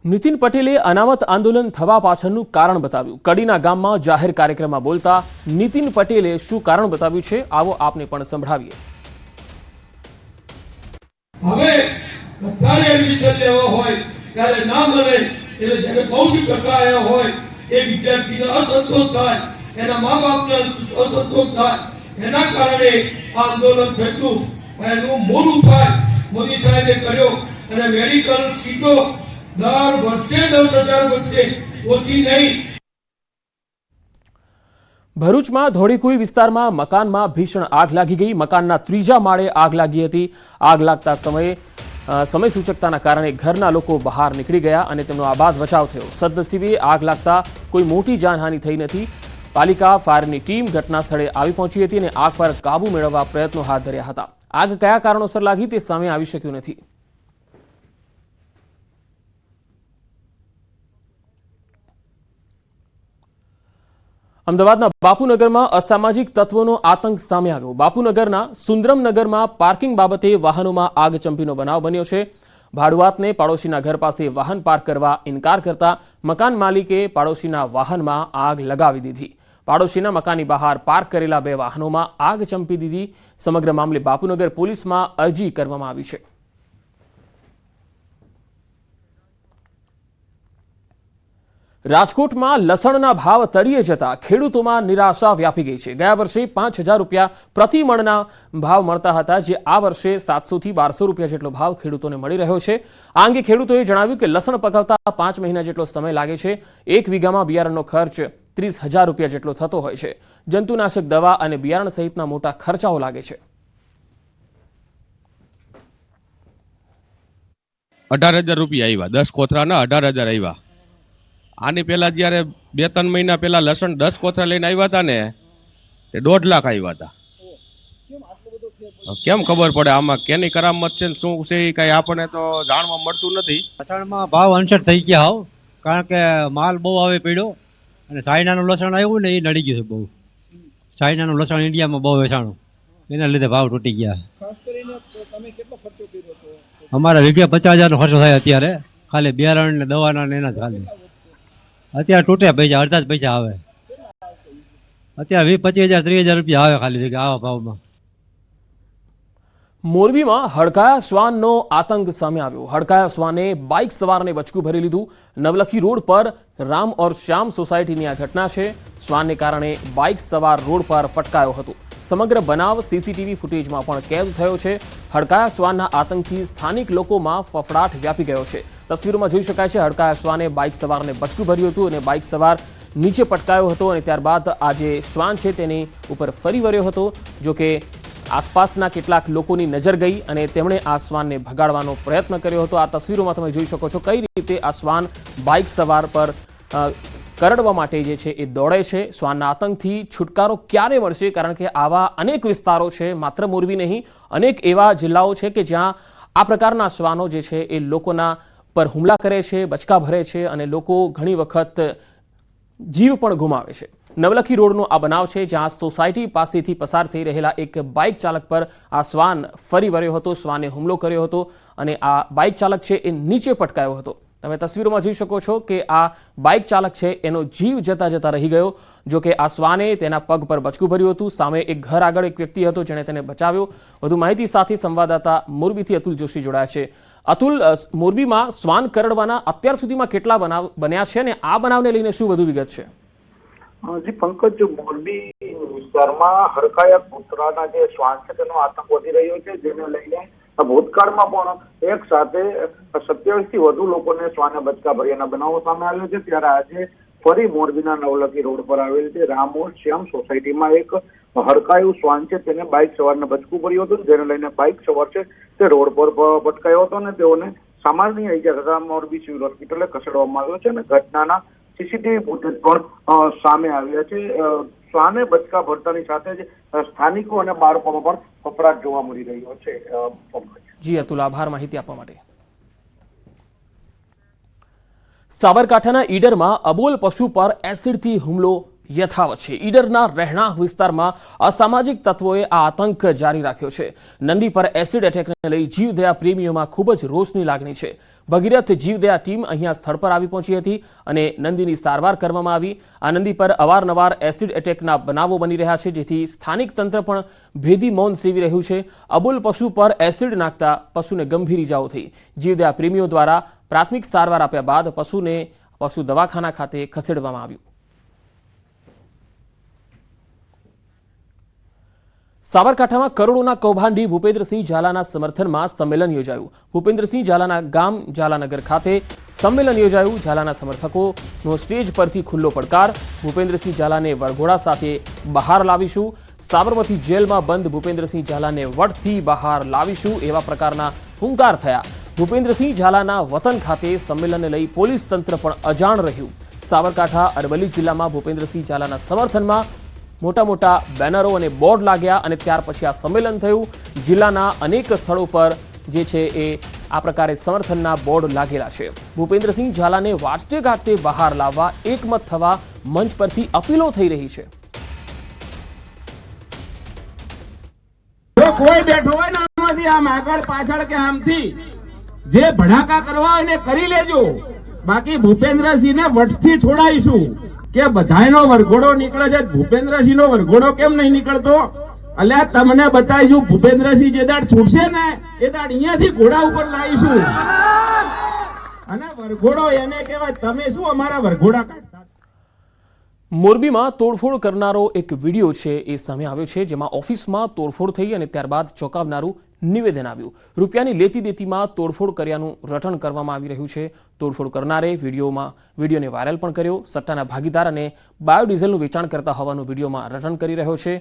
નીતિન પટેલે અનામત આંદોલન થવા પાછળનું કારણ બતાવ્યું। કડીના ગામમાં જાહેર કાર્યક્રમમાં બોલતા નીતિન પટેલે શું કારણ બતાવ્યું છે, આવો આપને પણ સંભળાવીએ। હવે બધાને એડમિશન લેવો હોય ત્યારે ના મળે એટલે જેને બહુ જ ટકાયા હોય એ વિદ્યાર્થીને અસંતોષ થાય, એના મા બાપને અસંતોષ થાય, એના કારણે આંદોલન થયું। એનું મૂળ ઉપાય મોદી સાહેબે કર્યો અને મેડિકલ સીટો દર વર્ષે 10,000 વધશે, ઓછી નહીં। ભરૂચમાં ધોળીકુઈ વિસ્તારમાં મકાનમાં ભીષણ આગ લાગી ગઈ। મકાનના ત્રીજા માળે આગ લાગી હતી। આગ લાગતા સમય સૂચકતાના કારણે ઘરના લોકો બહાર નીકળી ગયા અને તેમનો આબાદ બચાવ થયો। સદનસીબે આગ લાગતા કોઈ મોટી જાનહાનિ થઈ નથી। પાલિકા ફાયરની ટીમ ઘટના સ્થળે આવી પહોંચી હતી અને આગ પર કાબુ મેળવવા પ્રયત્નો હાથ ધર્યા હતા। આગ કયા કારણોસર લાગી તે સામે આવી શક્યું નથી। અમદાવાદના બાપુનગરમાં અસામાજિક તત્વોનો આતંક સામે આવ્યો। બાપુનગરના સુંદરમનગરમાં પાર્કિંગ બાબતે વાહનોમાં આગ ચંપીનો બનાવ બન્યો છે। ભાડુઆતને પાડોશીના ઘર પાસે વાહન પાર્ક કરવા ઇનકાર કરતા મકાન માલિકે પાડોશીના વાહનમાં આગ લગાવી દીધી। પાડોશીના મકાનની બહાર પાર્ક કરેલા 2 વાહનોમાં આગ ચંપી દીધી। સમગ્ર મામલે બાપુનગર પોલીસમાં અરજી કરવામાં આવી છે। રાજકોટમાં લસણના ભાવ તળિયે જતા ખેડૂતોમાં નિરાશા વ્યાપી ગઈ છે। ગયા વર્ષે 5,000 રૂપિયા પ્રતિ મણના ભાવ મળતા હતા, જે આ વર્ષે 700 થી 1,200 રૂપિયા જેટલો ભાવ ખેડૂતોને મળી રહ્યો છે। આ અંગે ખેડૂતોએ જણાવ્યું કે લસણ પકવતા 5 મહિના જેટલો સમય લાગે છે। 1 વીઘામાં બિયારણનો ખર્ચ 30,000 રૂપિયા જેટલો થતો હોય છે। જંતુનાશક દવા અને બિયારણ સહિતના મોટા ખર્ચાઓ લાગે છે। 18,000 રૂપિયા આવ્યા, 10 કોથરાના 18,000 આવ્યા। આની પહેલા જ્યારે 2-3 મહિના પહેલા લસણ 10 કોથરા લઈને આવ્યા હતા ને, તે 1.5 લાખ આવ્યા હતા। કેમ ખબર પડે આમાં કેની કરામત છે શું છે એ કઈ આપણને તો જાણવા મળતું નથી। લસણમાં ભાવ અનસર થઈ ગયા હોવ, કારણ કે માલ બહુ આવે પડ્યો અને ચાઇનાનું લસણ આવ્યું ને એ નડી ગયું છે બહુ। ચાઇનાનું લસણ ઇન્ડિયામાં બહુ વેચાણું, એના લીધે ભાવ તૂટી ગયા। અમારા વીઘે 50,000નો ખર્ચો થાય અત્યારે, ખાલી બિયારણ ને દવાના ને એના જ ખાલી। અત્યારે તૂટે પૈસા, અડધા જ પૈસા આવે। અત્યારે 20-25,000 30,000 રૂપિયા આવે ખાલી વીઘે આવા ભાવમાં। મોરબીમાં હડકાયા શ્વાનનો આતંક સામે આવ્યો। હડકાયા શ્વાને બાઇક સવારને બચકું ભરી લીધું। નવલખી રોડ પર રામ ઓર શ્યામ સોસાયટીની આ ઘટના છે। શ્વાનને કારણે બાઇક સવાર રોડ પર પટકાયો હતો। સમગ્ર બનાવ સીસીટીવી ફૂટેજમાં પણ કેદ થયો છે। હડકાયા શ્વાનના આતંકથી સ્થાનિક લોકોમાં ફફડાટ વ્યાપી ગયો છે। તસવીરોમાં જોઈ શકાય છે હડકાયા શ્વાને બાઇક સવારને બચકું ભર્યું હતું અને બાઇક સવાર નીચે પટકાયો હતો અને ત્યારબાદ આ જે શ્વાન છે તેની ઉપર ફરી વળ્યો હતો। જોકે આસપાસના કેટલાક લોકોની નજર ગઈ અને તેમણે આ શ્વાનને ભગાડવાનો પ્રયત્ન કર્યો હતો। આ તસવીરોમાં તમે જોઈ શકો છો કઈ રીતે આ શ્વાન બાઇક સવાર પર કરડવા માટે જે છે એ દોડે છે। શ્વાનના આતંકથી છુટકારો ક્યારે મળશે, કારણ કે આવા અનેક વિસ્તારો છે, માત્ર મોરબી નહીં, અનેક એવા જિલ્લાઓ છે કે જ્યાં આ પ્રકારના શ્વાનો જે છે એ લોકોના પર હુમલા કરે છે, બચકા ભરે છે અને લોકો ઘણી વખત જીવ પણ ગુમાવે છે। નવલખી રોડનો આ બનાવ છે, જ્યાં સોસાયટી પાસેથી પસાર થઈ રહેલા એક બાઇક ચાલક પર આ શ્વાન ફરી વળ્યો હતો। શ્વાને હુમલો કર્યો હતો અને આ બાઇક ચાલક છે એ નીચે પટકાયો હતો। તમે તસવીરોમાં જોઈ શકો છો કે આ બાઇક ચાલક છે એનો જીવ જતા જતા રહી ગયો। જો કે આ શ્વાને તેના પગ પર બચકું ભર્યું હતું। સામે એક ઘર આગળ એક વ્યક્તિ હતો જેણે તેને બચાવ્યો। વધુ માહિતી સાથે સંવાદદાતા મોરબીથી અતુલ જોશી જોડાયા છે। અતુલ, મોરબીમાં શ્વાન કરડવાના અત્યાર સુધીમાં કેટલા બનાવ બન્યા છે અને આ બનાવને લઈને શું વધુ વિગત છે? જી પંકજ, મોરબી વિસ્તારમાં હડકાયા કૂતરાના જે શ્વાન છે તેનો આતંક વધી રહ્યો છે, જેને લઈને ભૂતકાળમાં પણ એક સાથે 27 થી વધુ લોકોને શ્વાને બચકા ભર્યાના બનાવો સામે આવ્યો છે। ત્યારે આજે ફરી મોરબીના નવલખી રોડ પર આવેલ છે રામ ઓર શ્યામ સોસાયટીમાં એક હડકાયું શ્વાન છે તેને બાઇક સવારને બચકું ભર્યું હતું, જેને લઈને બાઇક સવાર છે તે રોડ પર પટકાયો હતો અને તેઓને સામાન્ય ઈજા થતા મોરબી સિવિલ હોસ્પિટલે ખસેડવામાં આવ્યો છે અને ઘટનાના સીસીટીવી ફૂટેજ પણ સામે આવ્યા છે। શ્વાને બચકા ભરતાની સાથે જ સ્થાનિકો અને બાળકોમાં પણ ફફડાટ જોવા મળી રહ્યો છે। જી અતુલ, આભાર માહિતી આપવા માટે। સાબરકાંઠાના ઈડરમાં અબોલ પશુ પર એસિડથી હુમલો યથાવત છે। ઈડરના રહેણાંક વિસ્તારમાં અસામાજિક તત્વોએ આ આતંક જારી રાખ્યો છે। નંદી પર એસિડ એટેકને લઈ જીવદયા પ્રેમીઓમાં ખૂબ જ રોષની લાગણી છે। ભગીરથ જીવદયા ટીમ અહીંયા સ્થળ પર આવી પહોંચી હતી અને નંદીની સારવાર કરવામાં આવી। આ નંદી પર અવારનવાર એસિડ એટેકના બનાવો બની રહ્યા છે, જેથી સ્થાનિક તંત્ર પણ ભેદી મૌન સેવી રહ્યું છે। અબોલ પશુ પર એસિડ નાખતા પશુને ગંભીર ઇજાઓ થઈ। જીવદયા પ્રેમીઓ દ્વારા પ્રાથમિક સારવાર આપ્યા બાદ પશુને પશુ દવાખાના ખાતે ખસેડવામાં આવ્યું। સાબરકાંઠામાં કરોડોના કૌભાંડી ભૂપેન્દ્રસિંહ ઝાલાના સમર્થનમાં સંમેલન યોજાયું। ભૂપેન્દ્રસિંહ ઝાલાના ગામ ઝાલાનગર ખાતે સંમેલન યોજાયું। ઝાલાના સમર્થકોનો સ્ટેજ પરથી ખુલ્લો પડકાર, ભૂપેન્દ્રસિંહ ઝાલાને વરઘોડા સાથે બહાર લાવીશું, સાબરમતી જેલમાં બંધ ભૂપેન્દ્રસિંહ ઝાલાને વટથી બહાર લાવીશું, એવા પ્રકારના હુંકાર થયા। ભૂપેન્દ્રસિંહ ઝાલાના વતન ખાતે સંમેલનને લઈ પોલીસ તંત્ર પણ અજાણ રહ્યું। સાબરકાંઠા અરવલ્લી જિલ્લામાં ભૂપેન્દ્રસિંહ ઝાલાના સમર્થનમાં મોટા મોટા બેનરો અને બોર્ડ લાગ્યા અને ત્યાર પછી આ સંમેલન થયું। જિલ્લાના અનેક સ્થળો પર જે છે એ આ પ્રકારે સમર્થનના બોર્ડ લાગેલા છે। ભૂપેન્દ્રસિંહ ઝાલાને વાજતે ગાજતે બહાર લાવવા એકમત થવા મંચ પરથી અપીલો થઈ રહી છે। જો કોઈ બેઠો હોય ને આમાંથી આમ આગળ પાછળ કે આમથી જે ભડાકા કરવા હોય ને કરી લેજો, બાકી ભૂપેન્દ્રસિંહને વટથી છોડાઈશું। કે બધાયનો વરઘોડો નીકળે છે, ભૂપેન્દ્રસિંહનો વરઘોડો કેમ નહીં નીકળતો? અલ્યા તમને બતાવીશું, ભૂપેન્દ્રસિંહ જે દાડ છૂટશે ને એ દાડ અહીંયાથી ઘોડા ઉપર લાવીશું અને વરઘોડો એને કહેવાય। તમે શું અમારા વરઘોડા કાઢતા? મોરબીમાં તોડફોડ કરનારો એક વિડીયો છે એ સામે આવ્યો છે, જેમાં ઓફિસમાં તોડફોડ થઈ અને ત્યારબાદ ચોંકાવનારું નિવેદન આવ્યું। રૂપિયાની લેતી દેતીમાં તોડફોડ કર્યાનું રટણ કરવામાં આવી રહ્યું છે। તોડફોડ કરનારે વિડીયોને વાયરલ પણ કર્યો। સટ્ટાના ભાગીદાર અને બાયોડીઝલનું વેચાણ કરતા હોવાનું વિડીયોમાં રટણ કરી રહ્યો છે।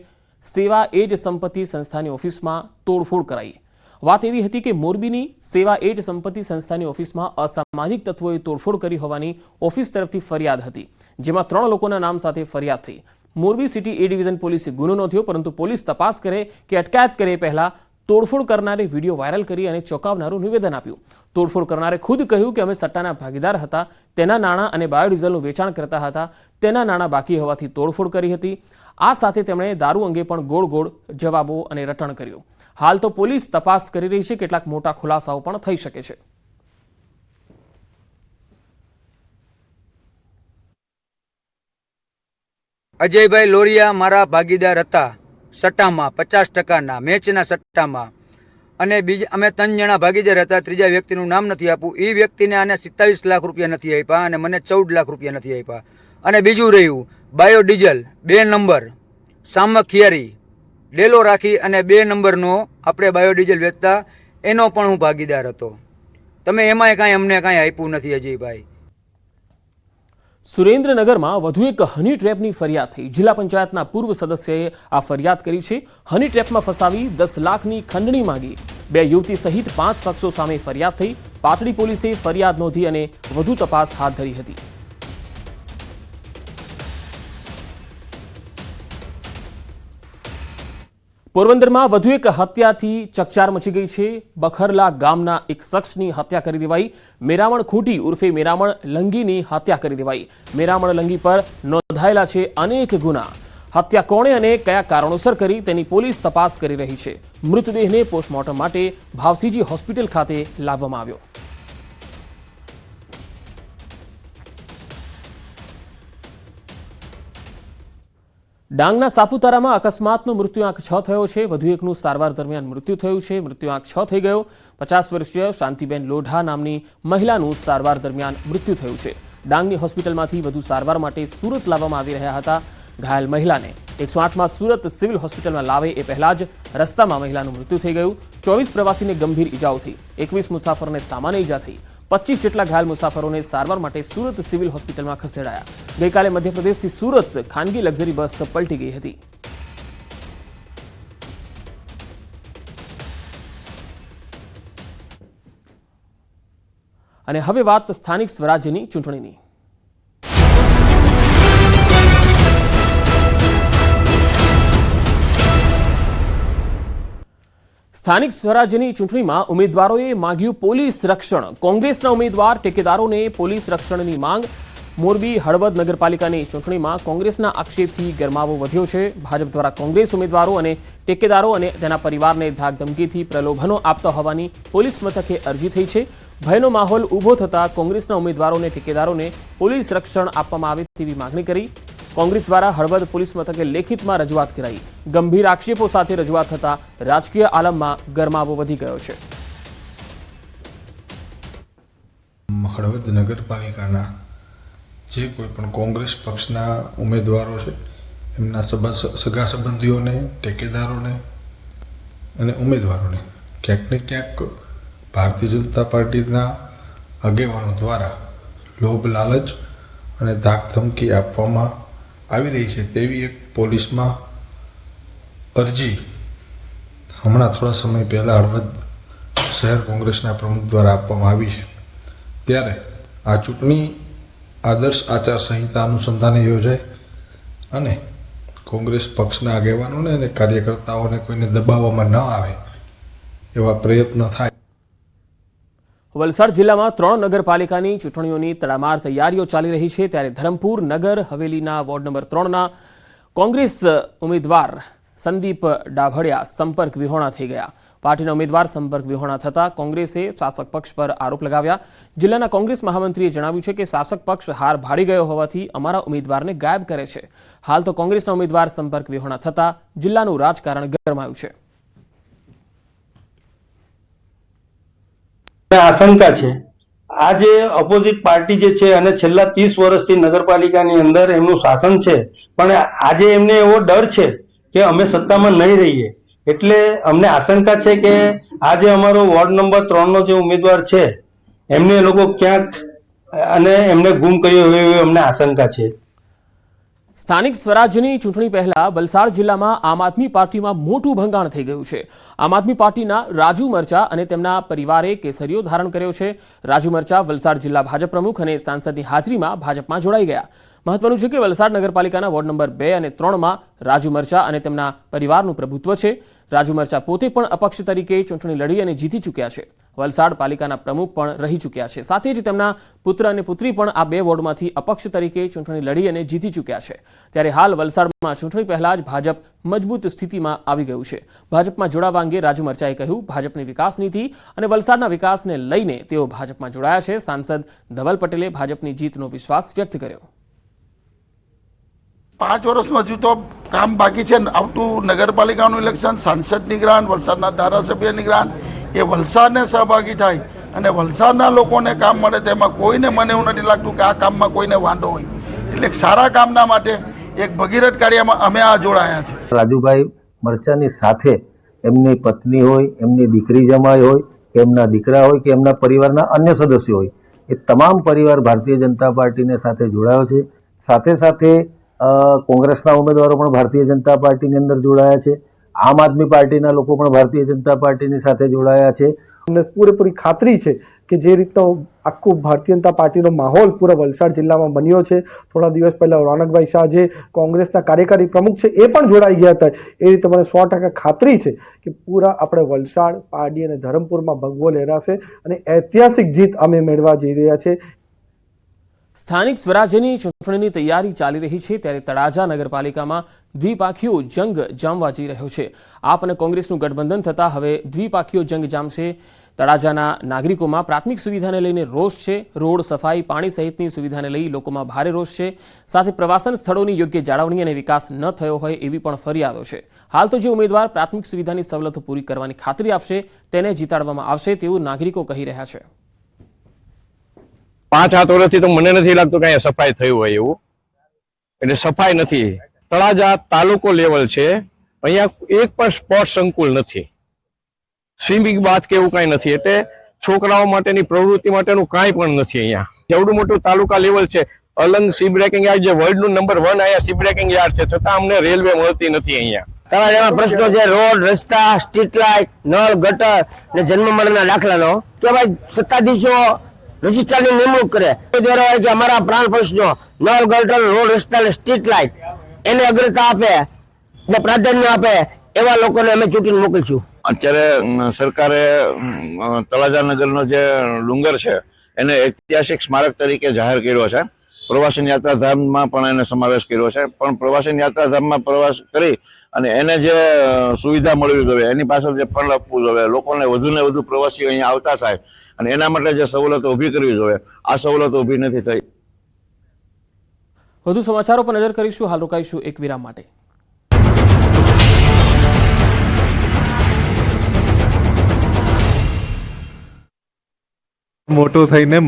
સેવા એજ સંપત્તિ સંસ્થાની ઓફિસમાં તોડફોડ કરાઈ। વાત એવી હતી કે મોરબીની સેવા એજ સંપત્તિ સંસ્થાની ઓફિસમાં અસામાજિક તત્વોએ તોડફોડ કરી હોવાની ઓફિસ તરફથી ફરિયાદ હતી, જેમાં 3 લોકોના નામ સાથે ફરિયાદ થઈ। મોરબી સિટી એ ડિવિઝન પોલીસે ગુનો નોંધ્યો, પરંતુ પોલીસ તપાસ કરે કે અટકાયત કરે પહેલા તોડફોડ કરનારે વિડીયો વાયરલ કરી અને ચોંકાવનારું નિવેદન આપ્યું। તોડફોડ કરનારે ખુદ કહ્યું કે અમે સટ્ટાના ભાગીદાર હતા, તેના નાણાં અને બાયોડીઝલનું વેચાણ કરતા હતા, તેના નાણાં બાકી હોવાથી તોડફોડ કરી હતી। આ સાથે તેમણે દારૂ અંગે પણ ગોળ ગોળ જવાબો અને રટણ કર્યું। હાલ તો પોલીસ તપાસ કરી રહી છે, કેટલાક મોટા ખુલાસાઓ પણ થઈ શકે છે। અજયભાઈ લોરિયા મારા ભાગીદાર હતા સટ્ટામાં, 50%ના મેચના સટ્ટામાં, અને બીજા અમે 3 જણા ભાગીદાર હતા। ત્રીજા વ્યક્તિનું નામ નથી આપવું। એ વ્યક્તિને આને 27 લાખ રૂપિયા નથી આપ્યા અને મને 14 લાખ રૂપિયા નથી આપ્યા। અને બીજું રહ્યું બાયોડીઝલ 2 નંબર સામખિયારી ડેલો રાખી અને 2 નંબરનો આપણે બાયોડીઝલ વેચતા, એનો પણ હું ભાગીદાર હતો। તમે એમાંય કાંઈ અમને કાંઈ આપ્યું નથી અજયભાઈ। સુરેન્દ્રનગરમાં વધુ એક હની ટ્રેપની ફરિયાદ થઈ। જિલ્લા પંચાયતના પૂર્વ સદસ્યએ આ ફરિયાદ કરી છે। હની ટ્રેપમાં ફસાવી 10 લાખની ખંડણી માંગી 2 યુવતી સહિત 5 શખ્સો સામે ફરિયાદ થઈ। પાટડી પોલીસે ફરિયાદ નોંધી અને વધુ તપાસ હાથ ધરી હતી। પોરબંદરમાં વધુ એક હત્યાથી ચકચાર મચી ગઈ છે। બખરલા ગામના એક શખ્સની હત્યા કરી દેવાઈ। મેરામણ ખૂટી ઉર્ફે મેરામણ લંગીની હત્યા કરી દેવાઈ। મેરામણ લંગી પર નોંધાયેલા છે અનેક ગુના। હત્યા કોણે અને કયા કારણોસર કરી તેની પોલીસ તપાસ કરી રહી છે। મૃતદેહને પોસ્ટમોર્ટમ માટે ભાવસીજી હોસ્પિટલ ખાતે લાવવામાં આવ્યો। ડાંગના સાપુતારામાં અકસ્માતનો મૃત્યુઆંક 6 થયો છે। વધુ એકનું સારવાર દરમિયાન મૃત્યુ થયું છે। મૃત્યુઆંક 6 થઈ ગયો। 50 વર્ષીય શાંતિબેન લોઢા નામની મહિલાનું સારવાર દરમિયાન મૃત્યુ થયું છે। ડાંગની હોસ્પિટલમાંથી વધુ સારવાર માટે સુરત લાવવામાં આવી રહ્યા હતા। ઘાયલ મહિલાને 108માં સુરત સિવિલ હોસ્પિટલમાં લાવે એ પહેલા જ રસ્તામાં મહિલાનું મૃત્યુ થઈ ગયું। 24 પ્રવાસીને ગંભીર ઇજાઓ થઈ। 21 મુસાફરોને સામાન્ય ઇજા થઈ। 25 જેટલા ઘાયલ મુસાફરોને સારવાર માટે સુરત સિવિલ હોસ્પિટલમાં ખસેડાયા। ગઈકાલે મધ્યપ્રદેશથી સુરત ખાનગી લક્ઝરી બસ પલટી ગઈ હતી। અને હવે વાત સ્થાનિક સ્વરાજ્યની ચૂંટણીની। સ્થાનિક સ્વરાજ્યની ચૂંટણીમાં ઉમેદવારોએ માંગ્યું પોલીસ રક્ષણ। કોંગ્રેસના ઉમેદવાર ટેકેદારોને પોલીસ રક્ષણની માંગ। મોરબી હળવદ નગરપાલિકાની ચૂંટણીમાં કોંગ્રેસના આક્ષેપથી ગરમાવો વધ્યો છે। ભાજપ દ્વારા કોંગ્રેસ ઉમેદવારો અને ટેકેદારો અને તેના પરિવારને ધાકધમકીથી પ્રલોભનો આપતા હોવાની પોલીસ મથકે અરજી થઈ છે। ભયનો માહોલ ઊભો થતા કોંગ્રેસના ઉમેદવારોને ઠેકેદારોને પોલીસ રક્ષણ આપવામાં આવે તેવી માંગણી કરી. કોંગ્રેસ દ્વારા હળવદ પોલીસ મથકે લેખિતમાં રજૂઆત કરાઈ. ગંભીર આક્ષેપો સાથે રજૂઆત થતા રાજકીય આલમમાં ગરમાવો વધી ગયો છે. હળવદ નગરપાલિકાના જે કોઈ પણ કોંગ્રેસ પક્ષના ઉમેદવારો છે એમના સગા સંબંધીઓને, ટેકેદારોને અને ઉમેદવારોને ક્યાંક ને ક્યાંક ભારતીય જનતા પાર્ટીના આગેવાનો દ્વારા લોભ, લાલચ અને ધાક ધમકી આપવામાં આવી રહી છે તેવી એક પોલીસમાં અરજી હમણાં થોડા સમય પહેલાં હળવદ શહેર કોંગ્રેસના પ્રમુખ દ્વારા આપવામાં આવી છે. ત્યારે આ ચૂંટણી આદર્શ આચારસંહિતા અનુસંધાને યોજાય અને કોંગ્રેસ પક્ષના આગેવાનોને અને કાર્યકર્તાઓને કોઈને દબાવવામાં ન આવે એવા પ્રયત્ન થાય. વલસાડ જિલ્લામાં 3 નગરપાલિકાની ચૂંટણીઓની તડામાર તૈયારીઓ ચાલી રહી છે. ત્યારે ધરમપુર નગર હવેલીના વોર્ડ નંબર 3ના કોંગ્રેસ ઉમેદવાર સંદીપ ડાભડિયા સંપર્ક વિહોણા થઈ ગયા. પાર્ટીના ઉમેદવાર સંપર્ક વિહોણા થતા કોંગ્રેસે શાસક પક્ષ પર આરોપ લગાવ્યા. જિલ્લાના કોંગ્રેસ મહામંત્રીએ જણાવ્યું છે કે શાસક પક્ષ હાર ભાડી ગયો હોવાથી અમારા ઉમેદવારને ગાયબ કરે છે. હાલ તો કોંગ્રેસના ઉમેદવાર સંપર્ક વિહોણા થતા જિલ્લાનું રાજકારણ ગરમાયું છે. આશંકા છે આ જે ઓપોઝિટ પાર્ટી જે છે અને છેલ્લા 30 વર્ષથી નગરપાલિકાની અંદર એમનું શાસન છે, પણ આજે એમને એવો ડર છે કે અમે સત્તામાં નહીં રહીએ, એટલે અમને આશંકા છે કે આજે અમારો વોર્ડ નંબર 3નો જે ઉમેદવાર છે એમને એ લોકો ક્યાંક અને એમને ગુમ કર્યો એવી અમને આશંકા છે. સ્થાનિક સ્વરાજ્યની ચૂંટણી પહેલા વલસાડ જિલ્લામાં આમ આદમી પાર્ટીમાં મોટું ભંગાણ થઈ ગયું છે. આમ આદમી પાર્ટીના રાજુ મરચા અને તેમના પરિવારે કેસરીઓ ધારણ કર્યો છે. રાજુ મરચા વલસાડ જિલ્લા ભાજપ પ્રમુખ અને સાંસદની હાજરીમાં ભાજપમાં જોડાઈ ગયા. મહત્વનું છે કે વલસાડ નગરપાલિકાના વોર્ડ નંબર 2 અને 3માં રાજુ મરચા અને તેમના પરિવારનું પ્રભુત્વ છે. રાજુ મરચા પોતે પણ અપક્ષ તરીકે ચૂંટણી લડી અને જીતી ચૂક્યા છે. વલસાડ પાલિકાના પ્રમુખ પણ રહી ચૂક્યા છે. સાથે જ તેમના પુત્ર અને પુત્રી પણ આ 2 વોર્ડમાંથી અપક્ષ તરીકે ચૂંટણી લડી અને જીતી ચૂક્યા છે. ત્યારે હાલ વલસાડમાં ચૂંટણી પહેલા જ ભાજપ મજબૂત સ્થિતિમાં આવી ગયું છે. ભાજપમાં જોડાવા અંગે રાજુ મરચાએ કહ્યું, ભાજપની વિકાસ નીતિ અને વલસાડના વિકાસને લઈને તેઓ ભાજપમાં જોડાયા છે. સાંસદ ધવલ પટેલે ભાજપની જીતનો વિશ્વાસ વ્યક્ત કર્યો. 5 વર્ષમાં હજુ તો કામ બાકી છે. આવતું નગરપાલિકાનું ઇલેક્શન, સાંસદની ગ્રાન્ટ, વલસાડના ધારાસભ્યની ગ્રાન્ટ, એ વલસાડને સહભાગી થાય અને વલસાડના લોકોને કામ મળે તેમાં કોઈને મને એવું નથી લાગતું કે આ કામમાં કોઈને વાંધો હોય. એટલે સારા કામના માટે એક ભગીરથ કાર્યમાં અમે આ જોડાયા છે. રાજુભાઈ મરચાની સાથે એમની પત્ની હોય, એમની દીકરી જમાઈ હોય, કે એમના દીકરા હોય, કે એમના પરિવારના અન્ય સદસ્યો હોય, એ તમામ પરિવાર ભારતીય જનતા પાર્ટીને સાથે જોડાયો છે. સાથે સાથે કોંગ્રેસના ઉમેદવારો પણ ભારતીય જનતા પાર્ટીની અંદર જોડાયા છે. આમ આદમી પાર્ટીના લોકો પણ ભારતીય જનતા પાર્ટીની સાથે જોડાયા છે. અમને પૂરેપૂરી ખાતરી છે કે જે રીતનો આખો ભારતીય જનતા પાર્ટીનો માહોલ પૂરા વલસાડ જિલ્લામાં બન્યો છે, થોડા દિવસ પહેલા રોનકભાઈ શાહ જે કોંગ્રેસના કાર્યકારી પ્રમુખ છે એ પણ જોડાઈ ગયા હતા, એ રીતે મને 100% ખાતરી છે કે પૂરા આપણે વલસાડ, પારડી અને ધરમપુરમાં ભગવો લહેરાશે અને ઐતિહાસિક જીત અમે મેળવવા જઈ રહ્યા છે. સ્થાનિક સ્વરાજ્યની ચૂંટણીની તૈયારી ચાલી રહી છે. ત્યારે તળાજા નગરપાલિકામાં દ્વિપાખીયો જંગ જામવા જઈ રહ્યો છે. આપ અને કોંગ્રેસનું ગઠબંધન થતાં હવે દ્વિપાખીયો જંગ જામશે. તળાજાના નાગરિકોમાં પ્રાથમિક સુવિધાને લઈને રોષ છે. રોડ, સફાઈ, પાણી સહિતની સુવિધાને લઈ લોકોમાં ભારે રોષ છે. સાથે પ્રવાસન સ્થળોની યોગ્ય જાળવણી અને વિકાસ ન થયો હોય એવી પણ ફરિયાદો છે. હાલ તો જે ઉમેદવાર પ્રાથમિક સુવિધાની સવલતો પૂરી કરવાની ખાતરી આપશે તેને જીતાડવામાં આવશે તેવું નાગરિકો કહી રહ્યા છે. 5-7 વર્ષથી તો મને નથી લાગતું કે અહીંયા સફાઈ થયું હોય એવું. એટલે સફાઈ નથી. તળાજા તાલુકો લેવલ છે, અહીંયા એક પણ સ્પોર્ટ્સ સંકુલ નથી, સ્વિમિંગ બાથ કે એવું કાંઈ નથી. એટલે છોકરાઓ માટેની પ્રવૃત્તિ માટેનું કાંઈ પણ નથી અહીંયા. જેવડું મોટું તાલુકા લેવલ છે, અલંગ સી બ્રેકિંગ યાર્ડ જે વર્લ્ડનું નંબર 1 અહીંયા સી બ્રેકિંગ યાર્ડ છે, છતાં અમને રેલવે મળતી નથી અહીંયા. તળાજામાં પ્રશ્નો છે રોડ, રસ્તા, સ્ટ્રીટ લાઇટ, નળ, ગટર ને જન્મ મરણના દાખલાનો કે ભાઈ સત્તાધીશો રજિસ્ટ્રારની નિમણૂક કરે દ્વારા હોય કે અમારા પ્રાણ પ્રશ્નો નળ, ગટર, રોડ, રસ્તા અને સ્ટ્રીટ લાઇટ એને અગ્રતા આપે ને પ્રાધાન્ય આપે એવા લોકોને અમે ચૂંટીને મોકલીશું. અત્યારે સરકારે તળાજા નગરનો જે ડુંગર છે એને ઐતિહાસિક સ્મારક તરીકે જાહેર કર્યો છે. પ્રવાસન યાત્રાધામમાં પણ એને સમાવેશ કર્યો છે. પણ પ્રવાસન યાત્રાધામમાં પ્રવાસ કરી અને એને જે સુવિધા મળવી જોઈએ, એની પાછળ જે ફંડ આપવું જોઈએ, લોકોને વધુને વધુ પ્રવાસીઓ અહીંયા આવતા થાય અને એના માટે જે સવલતો ઊભી કરવી જોઈએ, આ સવલતો ઊભી નથી થઈ. વધુ સમાચારો પર નજર કરીશું. હાલ રોકાઈશું એક વિરામ માટે. મોટો થઈને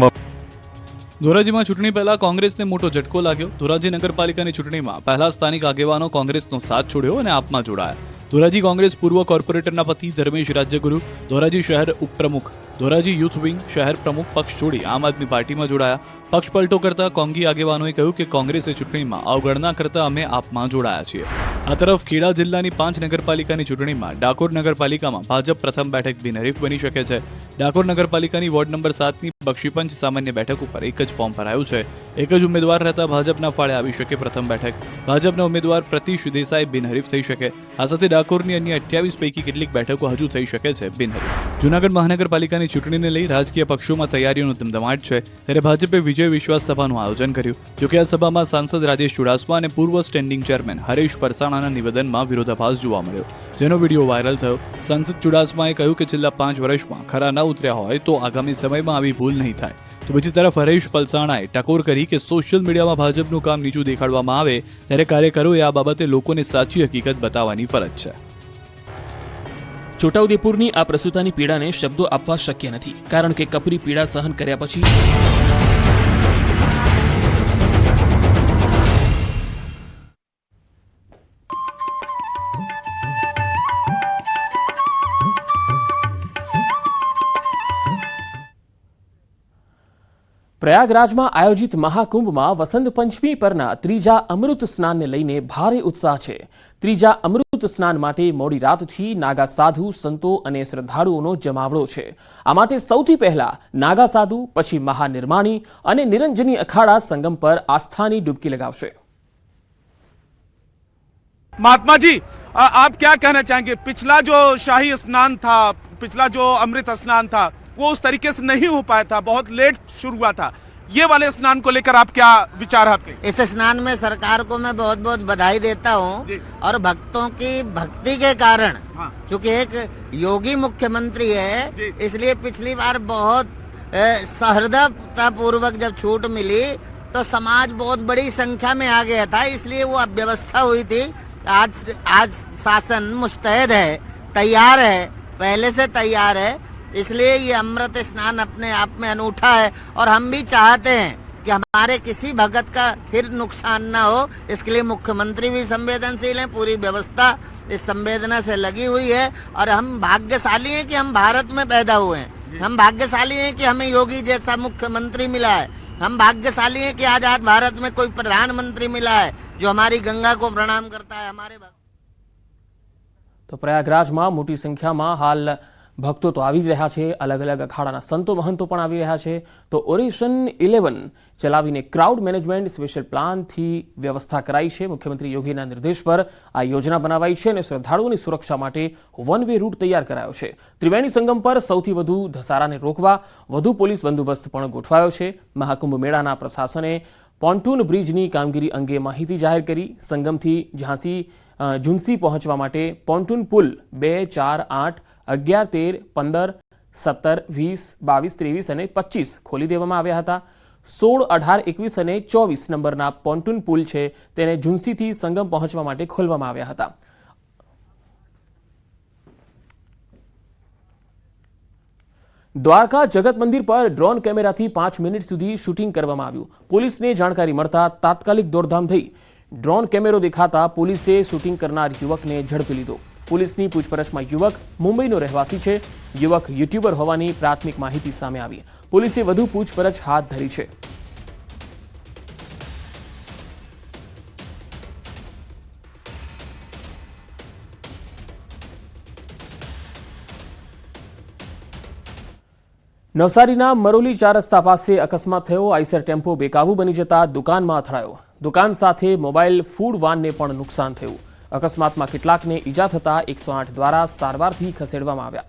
ધોરાજીમાં ચૂંટણી પહેલા કોંગ્રેસને મોટો ઝટકો લાગ્યો. ધોરાજી નગરપાલિકાની ચૂંટણીમાં પહેલા સ્થાનિક આગેવાનો કોંગ્રેસનો સાથ છોડ્યો અને આપમાં જોડાયા. ધોરાજી કોંગ્રેસ પૂર્વ કોર્પોરેટરના પતિ ધર્મેશ રાજ્યગુરુ ધોરાજી શહેર ઉપપ્રમુખ, ધોરાજી યુથ વિંગ શહેર પ્રમુખ પક્ષ છોડી આમ આદમી પાર્ટીમાં જોડાયા. પક્ષ પલટો કરતા કોંગી આગેવાનોએ કહ્યું કે કોંગ્રેસે ચૂંટણીમાં અવગણના કરતા અમે આપમાં જોડાયા છીએ. આ તરફ ખેડા જિલ્લાની 5 નગરપાલિકાની ચૂંટણીમાં ડાકોર નગરપાલિકામાં ભાજપ પ્રથમ બેઠક બિનહરીફ બની શકે છે. ડાકોર નગરપાલિકાની વોર્ડ નંબર 7ની બક્ષીપંચ સામાન્ય બેઠક ઉપર એક જ ફોર્મ ભરાયું છે. એક જ ઉમેદવાર રહેતા ભાજપના ફાળે આવી શકે પ્રથમ બેઠક. ભાજપના ઉમેદવાર પ્રતિશ દેસાઈ બિનહરીફ થઈ શકે. આ સાથે ડાકોરની અન્ય 28 પૈકી કેટલીક બેઠકો હજુ થઈ શકે છે બિનહરીફ. જૂનાગઢ મહાનગરપાલિકાની ચૂંટણીને લઈ રાજકીય પક્ષોમાં તૈયારીઓનો ધમધમાટ છે. ત્યારે ભાજપે વિજય વિશ્વાસ સભાનું આયોજન કર્યું. જોકે આ સભામાં સાંસદ રાજેશ ચુડાસમા અને પૂર્વ સ્ટેન્ડિંગ ચેરમેન હરેશ પરસાણાના નિવેદનમાં વિરોધાભાસ જોવા મળ્યો, જેનો વિડીયો વાયરલ થયો. સાંસદ ચુડાસમાએ કહ્યું કે છેલ્લા 5 વર્ષમાં ખરા ન ઉતર્યા હોય તો આગામી સમયમાં આવી ભૂલ નહીં થાય. તો બીજી તરફ હરેશ પલસાણાએ ટકોર કરી કે સોશિયલ મીડિયામાં ભાજપનું કામ નીચું દેખાડવામાં આવે ત્યારે કાર્યકરોએ આ બાબતે લોકોને સાચી હકીકત બતાવવાની ફરજ છે. છોટાઉદેપુરની આ પ્રસૂતાની પીડાને શબ્દો આપવા શક્ય નથી, કારણ કે કપરી પીડા સહન કર્યા પછી પ્રયાગરાજમાં આયોજિત મહાકુંભમાં વસંત પંચમી પરના ત્રીજા અમૃત સ્નાનને લઈને ભારે ઉત્સાહ છે. ત્રીજા અમૃત સ્નાન માટે મોડી રાતથી નાગા સાધુ, સંતો અને શ્રદ્ધાળુઓનો જમાવડો છે. આ માટે સૌથી પહેલા નાગા સાધુ, પછી મહાનિર્માણી અને નિરંજની અખાડા સંગમ પર આસ્થાની ડૂબકી लगावશે. महात्मा जी, आप क्या कहना चाहेंगे? पिछला जो शाही स्नान था, पिछला जो अमृत स्नान था, वो उस तरीके से नहीं हो पाया था, बहुत लेट शुरू हुआ था. ये वाले स्नान को लेकर आप क्या विचार है आपके? इस स्नान में सरकार को मैं बहुत बहुत बधाई देता हूँ और भक्तों की भक्ति के कारण, चूंकि एक योगी मुख्यमंत्री है, इसलिए पिछली बार बहुत सहृदयता पूर्वक जब छूट मिली तो समाज बहुत बड़ी संख्या में आ गया था, इसलिए वो अव्यवस्था हुई थी. आज शासन मुस्तैद है, तैयार है, पहले से तैयार है, इसलिए ये अमृत स्नान अपने आप में अनूठा है. और हम भी चाहते हैं कि हमारे किसी भगत का फिर नुकसान ना हो, इसके लिए मुख्यमंत्री भी संवेदनशील हैं, पूरी व्यवस्था इस संवेदना से लगी हुई है. और हम भाग्यशाली हैं कि हम भारत में पैदा हुए हैं, हम भाग्यशाली हैं कि हमें योगी जैसा मुख्यमंत्री मिला है, हम भाग्यशाली हैं कि आजाद भारत में कोई प्रधानमंत्री मिला है जो हमारी गंगा को प्रणाम करता है. हमारे तो प्रयागराजમાં મોટી સંખ્યામાં હાલ ભક્તો તો આવી જ રહ્યા છે. અલગ અલગ અખાડાના સંતો મહંતો પણ આવી રહ્યા છે. તો ઓરેશન 11 ચલાવીને ક્રાઉડ મેનેજમેન્ટ સ્પેશિયલ પ્લાનથી વ્યવસ્થા કરાઈ છે. મુખ્યમંત્રી યોગીના નિર્દેશ પર આ યોજના બનાવાઈ છે અને શ્રદ્ધાળુઓની સુરક્ષા માટે વન વે રૂટ તૈયાર કરાયો છે. ત્રિવેણી સંગમ પર સૌથી વધુ ધસારાને રોકવા વધુ પોલીસ બંદોબસ્ત પણ ગોઠવાયો છે. મહાકુંભ મેળાના પ્રશાસને પોન્ટૂન બ્રિજની કામગીરી અંગે માહિતી જાહેર કરી. સંગમથી ઝુંસી પહોંચવા માટે પોન્ટૂન પુલ 2, 4, 8, 11, 13, 15, 17, 20, 22, 23 અને 25 ખોલી દેવામાં આવ્યા હતા. 16, 18, 21 અને 24 નંબરના પોન્ટૂન પુલ છે તેને ઝુંસીથી સંગમ પહોંચવા માટે ખોલવામાં આવ્યા હતા. દ્વારકા જગત મંદિર પર ડ્રોન કેમેરાથી 5 મિનિટ સુધી શૂટિંગ કરવામાં આવ્યું. પોલીસને જાણકારી મળતા તાત્કાલિક દોડધામ થઈ. ડ્રોન કેમેરો દેખાતા પોલીસે શૂટિંગ કરનાર યુવકને ઝડપી લીધો. પોલીસની પૂછપરછમાં યુવક મુંબઈનો રહેવાસી છે. યુવક યુટ્યુબર હોવાની પ્રાથમિક માહિતી સામે આવી. પોલીસે વધુ પૂછપરછ હાથ ધરી છે. નવસારીના મરોલી 4 રસ્તા પાસે અકસ્માત થયો. આઈસર ટેમ્પો બેકાબુ બની જતા દુકાનમાં અથડાયો. દુકાન સાથે મોબાઈલ ફૂડ વાનને પણ નુકસાન થયું. અકસ્માતમાં કેટલાકને ઈજા થતા 108 દ્વારા સારવારથી ખસેડવામાં આવ્યા.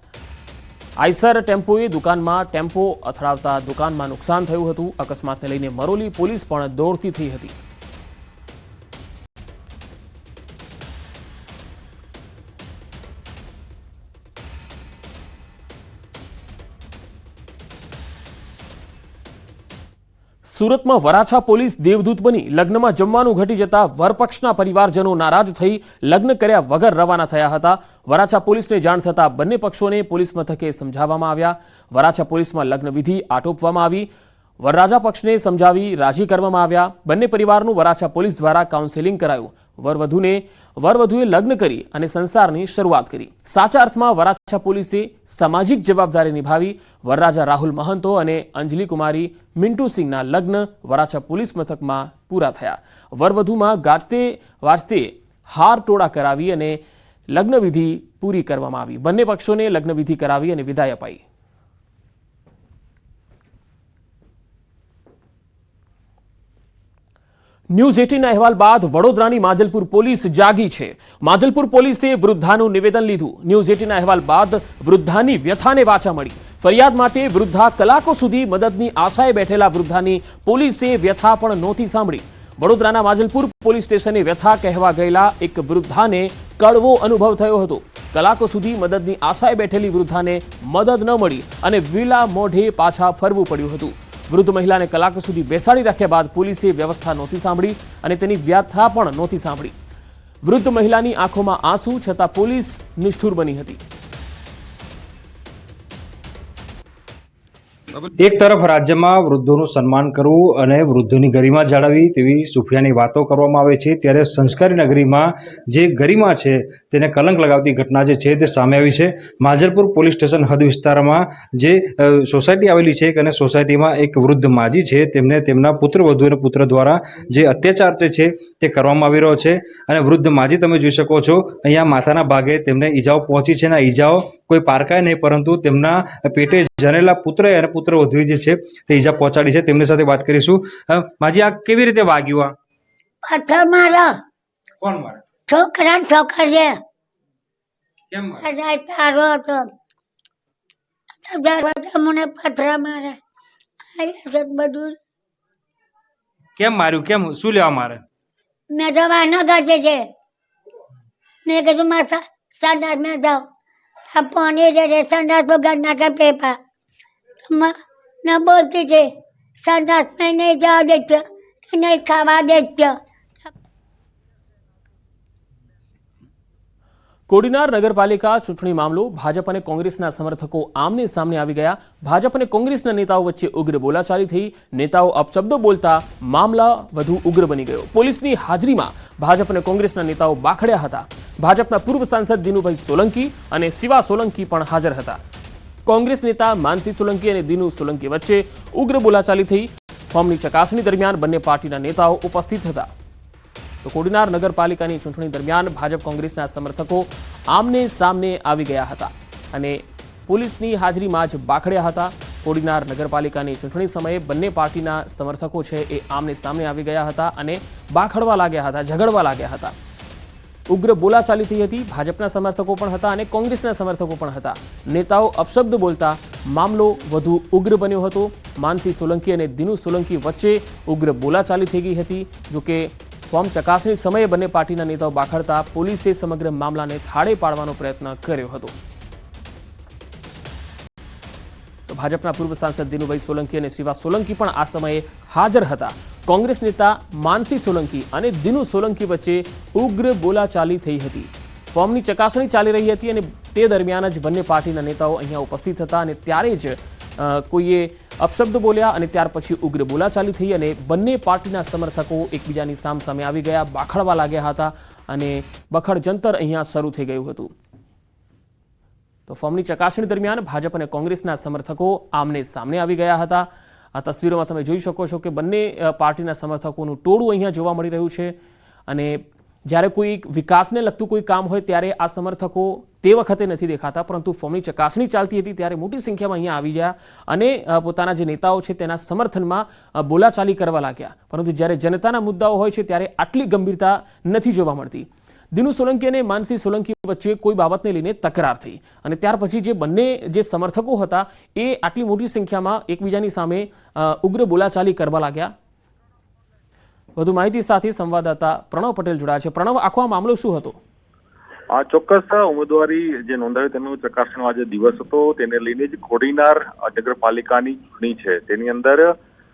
આઈસર ટેમ્પોએ દુકાનમાં ટેમ્પો અથડાવતા દુકાનમાં નુકસાન થયું હતું. અકસ્માતને લઈને મરોલી પોલીસ પણ દોડતી થઈ હતી. સુરતમાં વરાછા પોલીસ દેવદૂત બની લગ્નમાં જમવાનું ઘટી જતા વરપક્ષના પરિવારજનો નારાજ થઈ લગ્ન કર્યા વગર રવાના થયા હતા. વરાછા પોલીસને જાણ થતા બંને પક્ષોને પોલીસ મથકે સમજાવવામાં આવ્યા. વરાછા પોલીસમાં લગ્ન વિધિ આટોપવામાં આવી. વરરાજા પક્ષને સમજાવી રાજી કરવામાં આવ્યા. બંને પરિવારનું વરાછા પોલીસ દ્વારા કાઉન્સેલિંગ કરાયું. વરવધુએ લગ્ન કરી અને સંસારની શરૂઆત કરી. સાચા અર્થમાં વરાછા પોલીસે સામાજિક જવાબદારી નિભાવી. વરરાજા રાહુલ મહંતો અને અંજલિ કુમારી મિન્ટુ સિંહના લગ્ન વરાછા પોલીસ મથકમાં પૂરા થયા. વરવધુમાં ગાજતે વાજતે હાર ટોળા કરાવી અને લગ્નવિધિ પૂરી કરવામાં આવી. બંને પક્ષોને લગ્નવિધિ કરાવી અને વિદાય અપાઈ. ન્યૂઝ 18ના અહેવાલ બાદ વડોદરાની માજલપુર પોલીસ જાગી છે. માજલપુર પોલીસે વૃદ્ધાનું નિવેદન લીધું. ન્યૂઝ 18ના અહેવાલ બાદ વૃદ્ધાની વ્યથાને વાચા મળી. ફરિયાદ માટે વૃદ્ધા કલાકો સુધી મદદની આશાએ બેઠેલા વૃદ્ધાની પોલીસે વ્યથા પણ નહોતી સાંભળી. વડોદરાના માજલપુર પોલીસ સ્ટેશને વ્યથા કહેવા ગયેલા એક વૃદ્ધાને કડવો અનુભવ થયો હતો. કલાકો સુધી મદદની આશાએ બેઠેલી વૃદ્ધાને મદદ ન મળી અને વિલા મોઢે પાછા ફરવું પડ્યું હતું. વૃદ્ધ મહિલાને કલાકો સુધી બેસાડી રાખ્યા બાદ પોલીસે વ્યવસ્થા નહોતી સાંભળી અને તેની વ્યથા પણ નહોતી સાંભળી. વૃદ્ધ મહિલાની આંખોમાં આંસુ છતાં પોલીસ નિષ્ઠુર બની હતી. એક તરફ રાજ્યમાં વૃદ્ધોનું સન્માન કરવું અને વૃદ્ધોની ગરિમા જાળવવી તેવી સુફિયાની વાતો કરવામાં આવે છે, ત્યારે સંસ્કારી નગરીમાં જે ગરિમા છે તેને કલંક લગાવતી ઘટના જે છે તે સામે આવી છે. માજલપુર પોલીસ સ્ટેશન હદ વિસ્તારમાં જે સોસાયટી આવેલી છે અને સોસાયટીમાં એક વૃદ્ધ માજી છે, તેમને તેમના પુત્રવધુ અને પુત્ર દ્વારા જે અત્યાચાર છે તે કરવામાં આવી રહ્યો છે. અને વૃદ્ધ માજી તમે જોઈ શકો છો, અહીંયા માથાના ભાગે તેમને ઈજાઓ પહોંચી છે અને આ ઈજાઓ કોઈ પારકાય નહીં, પરંતુ તેમના પેટે જનેલા પુત્રએ અને પુત્રવધુએ જે છે તે ઈજા પહોંચાડી છે. તેમની સાથે વાત કરીશું. માજી, આ કેવી રીતે વાગ્યું? પથ્થર મારો. કોણ મારે? છોકરીએ. કેમ તારો હતો મને પથ્થર મારે. બધું કેમ માર્યું? કેમ શું લેવા મારે? મેં તો વાનો ગાજે છે. મેં કીધું મારા સંદાસ મેં જાઉં આ પાણી જશે સંદાસ વગર નાખે પેપા ન બોલતી છે. સંદાસ મેં નહીં જવા દેતો, નહીં ખાવા દેતો. કોડીનાર નગરપાલિકા ચૂંટણી મામલો. ભાજપ અને કોંગ્રેસના સમર્થકો આમને સામને આવી ગયા. ભાજપ અને કોંગ્રેસના નેતાઓ વચ્ચે ઉગ્ર બોલાચાલી થઈ. નેતાઓ અપશબ્દો બોલતા મામલા વધુ ઉગ્ર બની ગયો. પોલીસની હાજરીમાં ભાજપ અને કોંગ્રેસના નેતાઓ બાખડ્યા હતા. ભાજપના પૂર્વ સાંસદ દિનુભાઈ સોલંકી અને શિવા સોલંકી પણ હાજર હતા. કોંગ્રેસ નેતા માનસી સોલંકી અને દિનુ સોલંકી વચ્ચે ઉગ્ર બોલાચાલી થઈ. ફોર્મની ચકાસણી દરમિયાન બંને પાર્ટીના નેતાઓ ઉપસ્થિત હતા. તો કોડીનાર નગરપાલિકાની ચૂંટણી દરમિયાન ભાજપ કોંગ્રેસના સમર્થકો આમને સામને આવી ગયા હતા અને પોલીસની હાજરીમાં જ બાખડ્યા હતા. કોડીનાર નગરપાલિકાની ચૂંટણી સમયે બંને પાર્ટીના સમર્થકો છે એ આમને સામને આવી ગયા હતા અને બાખડવા લાગ્યા હતા, ઝઘડવા લાગ્યા હતા. ઉગ્ર બોલાચાલી થઈ હતી. ભાજપના સમર્થકો પણ હતા અને કોંગ્રેસના સમર્થકો પણ હતા. નેતાઓ અપશબ્દ બોલતા મામલો વધુ ઉગ્ર બન્યો હતો. માનસી સોલંકી અને દિનુ સોલંકી વચ્ચે ઉગ્ર બોલાચાલી થઈ ગઈ હતી. જોકે ફોર્મ ચકાસણી સમયે બંને પાર્ટીના નેતાઓ બાખડતા પોલીસે સમગ્ર મામલાને થાળે પાડવાનો પ્રયત્ન કર્યો હતો. તો ભાજપના પૂર્વ સાંસદ દિનુભાઈ સોલંકી અને શિવા સોલંકી પણ આ સમયે હાજર હતા. કોંગ્રેસ નેતા માનસી સોલંકી અને દિનુ સોલંકી વચ્ચે ઉગ્ર બોલાચાલી થઈ હતી. ફોર્મની ચકાસણી ચાલી રહી હતી અને તે દરમિયાન જ બંને પાર્ટીના નેતાઓ અહીંયા ઉપસ્થિત હતા અને ત્યારે જ કોઈએ અપશબ્દ બોલ્યા અને ત્યાર પછી ઉગ્ર બોલાચાલી થઈ અને બંને પાર્ટીના સમર્થકો એકબીજાની સામસામે આવી ગયા, બાખડવા લાગ્યા હતા અને બખડ જંતર અહીંયા શરૂ થઈ ગયું હતું. તો ફોર્મની ચકાસણી દરમિયાન ભાજપ અને કોંગ્રેસના સમર્થકો આમને સામને આવી ગયા હતા. આ તસવીરોમાં તમે જોઈ શકો છો કે બંને પાર્ટીના સમર્થકોનું ટોળું અહીંયા જોવા મળી રહ્યું છે અને જ્યારે કોઈ વિકાસને લગતું કોઈ કામ હોય ત્યારે આ સમર્થકો તે વખતે નથી દેખાતા, પરંતુ ફોર્મની ચકાસણી ચાલતી હતી ત્યારે મોટી સંખ્યામાં અહીંયા આવી ગયા અને પોતાના જે નેતાઓ છે તેના સમર્થનમાં બોલાચાલી કરવા લાગ્યા. પરંતુ જ્યારે જનતાના મુદ્દાઓ હોય છે ત્યારે આટલી ગંભીરતા નથી જોવા મળતી. દિનુ સોલંકી અને માનસી સોલંકી વચ્ચે કોઈ બાબતને લઈને તકરાર થઈ અને ત્યાર પછી જે બંને જે સમર્થકો હતા એ આટલી મોટી સંખ્યામાં એકબીજાની સામે ઉગ્ર બોલાચાલી કરવા લાગ્યા. વધુ માહિતી સાથે સંવાદદાતા પ્રણવ પટેલ જોડાયા છે. પ્રણવ, આખો આ મામલો શું હતો? ચોક્કસ ઉમેદવારી જે નોંધાવી તેનો ચકાસણીનો આજે દિવસ હતો. તેને લઈને જ કોડીનાર નગરપાલિકાની ચૂંટણી છે તેની અંદર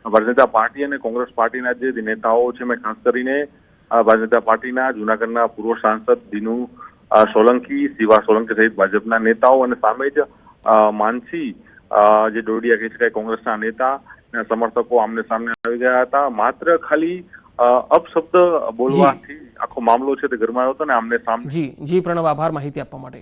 ભારતીય જનતા પાર્ટી અને કોંગ્રેસ પાર્ટીના જે નેતાઓ છે, મેં ખાસ કરીને ભારતીય જનતા પાર્ટીના જૂનાગઢના પૂર્વ સાંસદ દિનુ સોલંકી, શિવા સોલંકી સહિત ભાજપના નેતાઓ અને સામે જ માનસી જે ડોડિયા કહી શકાય કોંગ્રેસના નેતા સમર્થકો આમને સામને આવી ગયા હતા. માત્ર ખાલી અપશબ્દ બોલવાથી આખો મામલો છે તે ગરમાયો હતો ને આમને સામને. જી પ્રણવ, આભાર માહિતી આપવા માટે.